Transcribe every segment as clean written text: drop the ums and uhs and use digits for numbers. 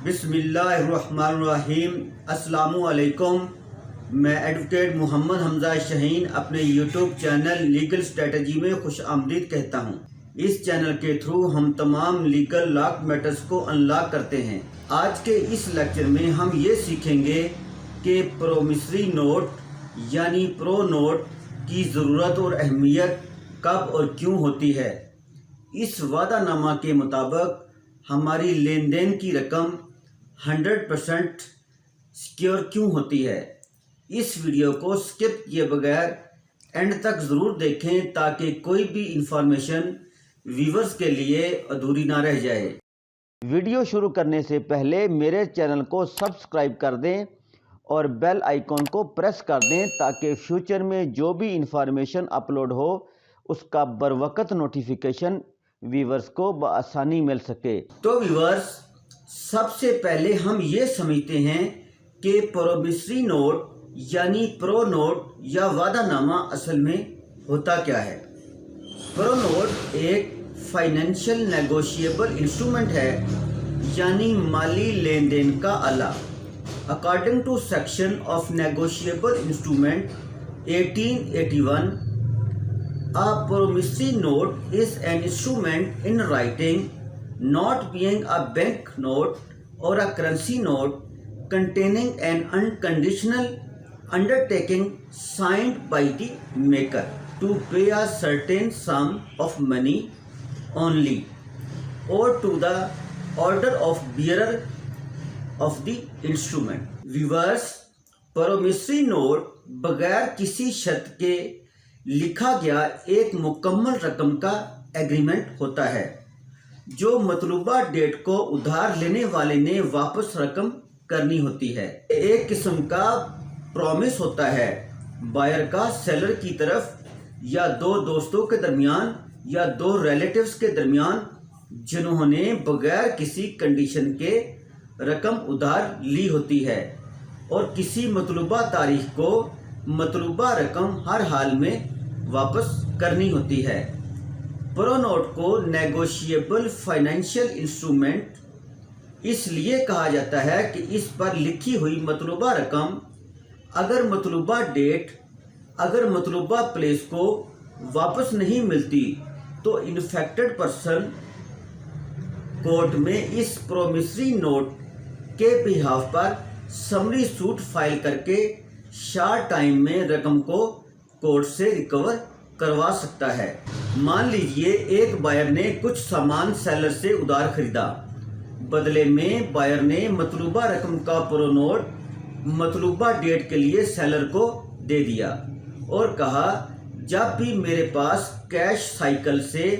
بسم اللہ الرحمن الرحیم۔ السلام علیکم۔ میں ایڈوکیٹ محمد حمزہ شہین اپنے یوٹیوب چینل لیگل اسٹریٹجی میں خوش آمدید کہتا ہوں۔ اس چینل کے تھرو ہم تمام لیگل لاک میٹرز کو انلاک کرتے ہیں۔ آج کے اس لیکچر میں ہم یہ سیکھیں گے کہ پرومسری نوٹ یعنی پرو نوٹ کی ضرورت اور اہمیت کب اور کیوں ہوتی ہے۔ اس وعدہ نامہ کے مطابق ہماری لین دین کی رقم 100% سیکیور کیوں ہوتی ہے۔ اس ویڈیو کو سکپ کیے بغیر اینڈ تک ضرور دیکھیں تاکہ کوئی بھی انفارمیشن ویورز کے لیے ادھوری نہ رہ جائے۔ ویڈیو شروع کرنے سے پہلے میرے چینل کو سبسکرائب کر دیں اور بیل آئیکن کو پریس کر دیں تاکہ فیوچر میں جو بھی انفارمیشن اپلوڈ ہو اس کا بروقت نوٹیفیکیشن ویورز کو بآسانی مل سکے۔ تو ویورز، سب سے پہلے ہم یہ سمجھتے ہیں کہ پرومسری نوٹ یعنی پرو نوٹ یا وعدہ نامہ اصل میں ہوتا کیا ہے۔ پرو نوٹ ایک فائنینشیل نیگوشیبل انسٹرومنٹ ہے یعنی مالی لین دین کا آلہ۔ According to section of negotiable instrument 1881 a promissory note is an instrument in writing, not being a bank note or a currency note, containing an unconditional undertaking signed by the maker to pay a certain sum of money only or to the order of bearer of the instrument. Viewers, promissory note بغیر کسی شرط کے لکھا گیا ایک مکمل رقم کا ایگریمنٹ ہوتا ہے جو مطلوبہ ڈیٹ کو ادھار لینے والے نے واپس رقم کرنی ہوتی ہے۔ ایک قسم کا پرومس ہوتا ہے بائر کا سیلر کی طرف یا دو دوستوں کے درمیان یا دو ریلیٹیوز کے درمیان جنہوں نے بغیر کسی کنڈیشن کے رقم ادھار لی ہوتی ہے اور کسی مطلوبہ تاریخ کو مطلوبہ رقم ہر حال میں واپس کرنی ہوتی ہے۔ پرو نوٹ کو نیگوشیبل فائنینشیل انسٹرومنٹ اس لیے کہا جاتا ہے کہ اس پر لکھی ہوئی مطلوبہ رقم اگر مطلوبہ ڈیٹ اگر مطلوبہ پلیس کو واپس نہیں ملتی تو انفیکٹڈ پرسن کورٹ میں اس پرومسری نوٹ کے بہاف پر سمری سوٹ فائل کر کے شارٹ ٹائم میں رقم کو کورٹ سے ریکور کروا سکتا ہے۔ مان لیجئے ایک بائر نے کچھ سامان سیلر سے ادھار خریدا، بدلے میں بائر نے مطلوبہ رقم کا پرو نوٹ مطلوبہ ڈیٹ کے لیے سیلر کو دے دیا اور کہا جب بھی میرے پاس کیش سائیکل سے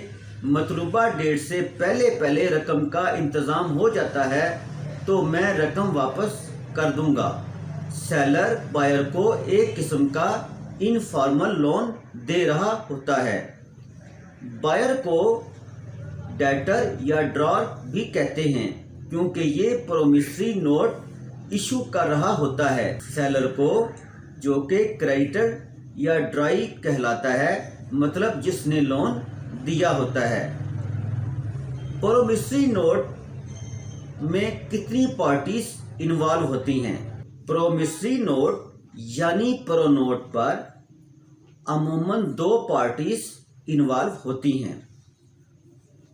مطلوبہ ڈیٹ سے پہلے رقم کا انتظام ہو جاتا ہے تو میں رقم واپس کر دوں گا۔ سیلر بائر کو ایک قسم کا انفارمل لون دے رہا ہوتا ہے۔ بائر کو ڈیٹر یا ڈرار بھی کہتے ہیں کیونکہ یہ پرومسری نوٹ ایشو کر رہا ہوتا ہے۔ سیلر کو جو کہ کریڈیٹر یا ڈرائی کہلاتا ہے، مطلب جس نے لون دیا ہوتا ہے۔ پرومسری نوٹ میں کتنی پارٹیز انوالو ہوتی ہیں؟ پرومسری نوٹ یعنی پرو نوٹ پر عموماً 2 پارٹیز انوالو ہوتی ہیں۔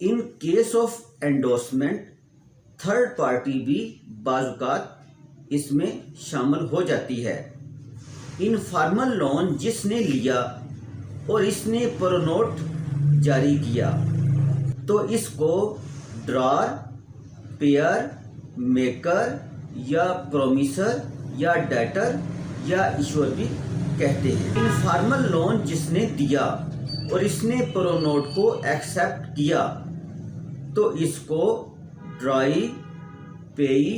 In case of endorsement third party بھی بعض اوقات اس میں شامل ہو جاتی ہے۔ انفارمل لون جس نے لیا اور اس نے پرو نوٹ جاری کیا تو اس کو ڈرار، پیئر، میکر یا پرومیسر یا ڈیٹر یا ایشور بھی کہتے ہیں۔ انفارمل لون جس نے دیا اور اس نے پرو نوٹ کو ایکسیپٹ کیا تو اس کو ڈرائی، پیئی،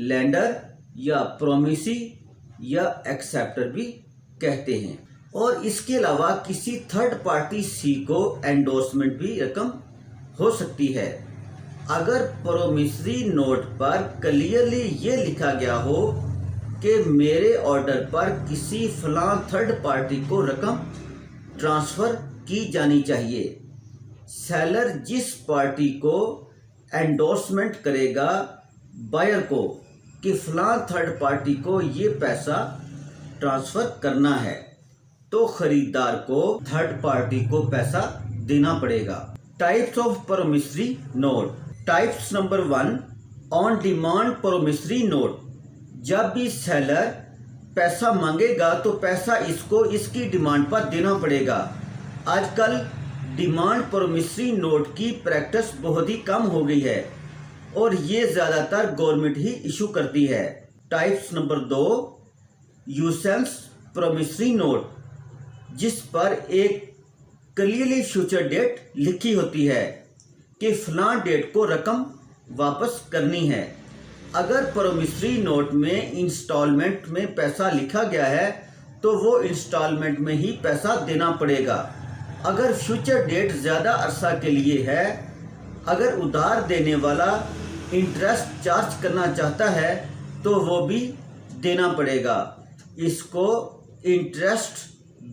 لینڈر یا پرومیسی یا ایکسیپٹر بھی کہتے ہیں۔ اور اس کے علاوہ کسی تھرڈ پارٹی سی کو انڈورسمنٹ بھی رقم ہو سکتی ہے۔ اگر پرومسری نوٹ پر کلیئرلی یہ لکھا گیا ہو کہ میرے آرڈر پر کسی فلاں تھرڈ پارٹی کو رقم ٹرانسفر کی جانی چاہیے، سیلر جس پارٹی کو انڈورسمنٹ کرے گا بائر کو کہ فلاں تھرڈ پارٹی کو یہ پیسہ ٹرانسفر کرنا ہے، تو خریدار کو تھرڈ پارٹی کو پیسہ دینا پڑے گا۔ Types of promissory note. Types number 1، on demand promissory note. جب بھی سیلر پیسہ مانگے گا تو پیسہ اس کو اس کی ڈیمانڈ پر دینا پڑے گا۔ آج کل ڈیمانڈ پرومسری نوٹ کی پریکٹس بہت ہی کم ہو گئی ہے اور یہ زیادہ تر گورنمنٹ ہی ایشو کرتی ہے۔ ٹائپس نمبر 2، یوسنس پرومسری نوٹ، جس پر ایک کلیئرلی فیوچر ڈیٹ لکھی ہوتی ہے کہ فلاں ڈیٹ کو رقم واپس کرنی ہے۔ اگر پرومسری نوٹ میں انسٹالمنٹ میں پیسہ لکھا گیا ہے تو وہ انسٹالمنٹ میں ہی پیسہ دینا پڑے گا۔ اگر فیوچر ڈیٹ زیادہ عرصہ کے لیے ہے، اگر ادھار دینے والا انٹرسٹ چارج کرنا چاہتا ہے تو وہ بھی دینا پڑے گا۔ اس کو انٹرسٹ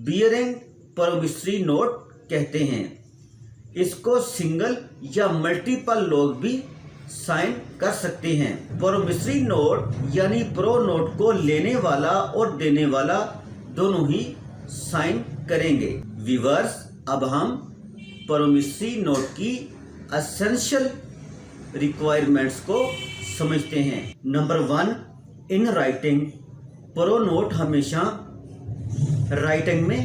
بیئرنگ پرومسری نوٹ کہتے ہیں۔ اس کو سنگل یا ملٹیپل لوگ بھی سائن کر سکتے ہیں۔ پرومسری نوٹ یعنی پرو نوٹ کو لینے والا اور دینے والا دونوں ہی سائن کریں گے۔ ویورز، اب ہم پرومسری نوٹ کی اسینشل ریکوائرمنٹس کو سمجھتے ہیں۔ Number 1، in writing. Pro note ہمیشہ رائٹنگ میں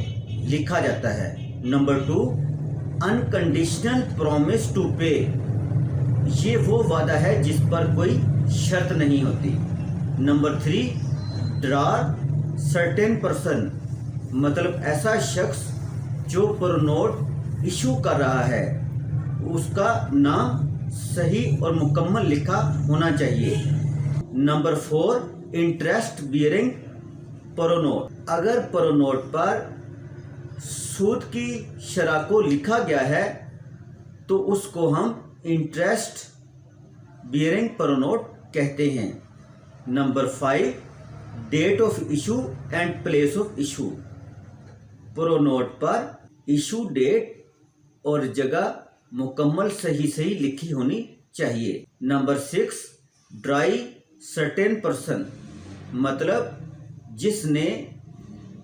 لکھا جاتا ہے۔ Number 2، unconditional promise to pay. یہ وہ وعدہ ہے جس پر کوئی شرط نہیں ہوتی۔ نمبر 3، ڈرار سرٹن پرسن، مطلب ایسا شخص جو پرو نوٹ ایشو کر رہا ہے اس کا نام صحیح اور مکمل لکھا ہونا چاہیے۔ نمبر 4، انٹرسٹ بیئرنگ پرو نوٹ۔ اگر پرو نوٹ پر سود کی شرح کو لکھا گیا ہے تو اس کو ہم انٹرسٹ بیئرنگ پرو نوٹ کہتے ہیں۔ Number 5، date of issue and place of issue. Pro note پر ایشو ڈیٹ اور جگہ مکمل صحیح لکھی ہونی چاہیے۔ نمبر 6، ڈرائی سرٹن پرسن، مطلب جس نے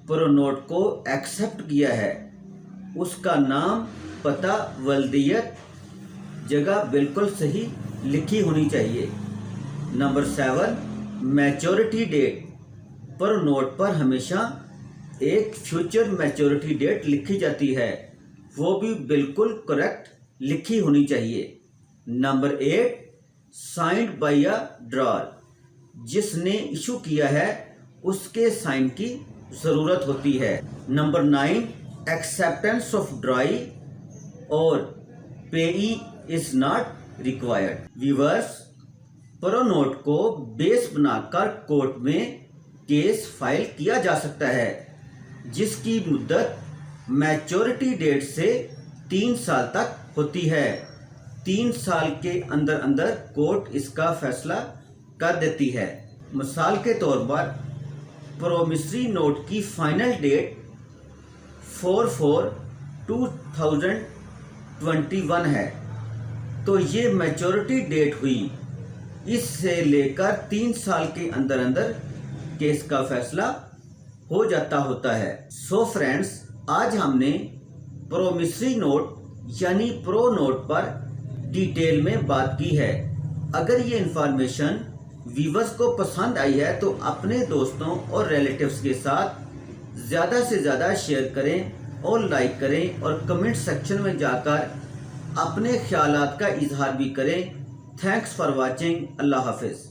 پرو نوٹ کو ایکسیپٹ کیا ہے اس کا نام، پتہ، ولدیت، جگہ بالکل صحیح لکھی ہونی چاہیے۔ Number 7، maturity date. Pro note پر ہمیشہ ایک فیوچر میچورٹی ڈیٹ لکھی جاتی ہے، وہ بھی بالکل کریکٹ لکھی ہونی چاہیے۔ Number 8، signed by a drawer. جس نے ایشو کیا ہے اس کے سائن کی ضرورت ہوتی ہے۔ نمبر 9، ایکسیپٹنس آف ڈرائی اور pay is not required. Waivers, pro note کو بیس بنا کر کورٹ میں کیس فائل کیا جا سکتا ہے جس کی مدت میچورٹی ڈیٹ سے 3 سال تک ہوتی ہے۔ 3 سال کے اندر کورٹ اس کا فیصلہ کر دیتی ہے۔ مثال کے طور پر پرومسری نوٹ کی فائنل ڈیٹ 4/4/2021 ہے تو یہ میچورٹی ڈیٹ ہوئی۔ اس سے لے کر 3 سال کے اندر کیس کا فیصلہ ہو جاتا ہوتا ہے۔ سو فرینڈز، آج ہم نے پرومسری نوٹ یعنی پرو نوٹ پر ڈیٹیل میں بات کی ہے۔ اگر یہ انفارمیشن ویورز کو پسند آئی ہے تو اپنے دوستوں اور ریلیٹیوز کے ساتھ زیادہ سے زیادہ شیئر کریں اور لائک کریں اور کمنٹ سیکشن میں جا کر اپنے خیالات کا اظہار بھی کریں۔ Thanks for watching. اللہ حافظ۔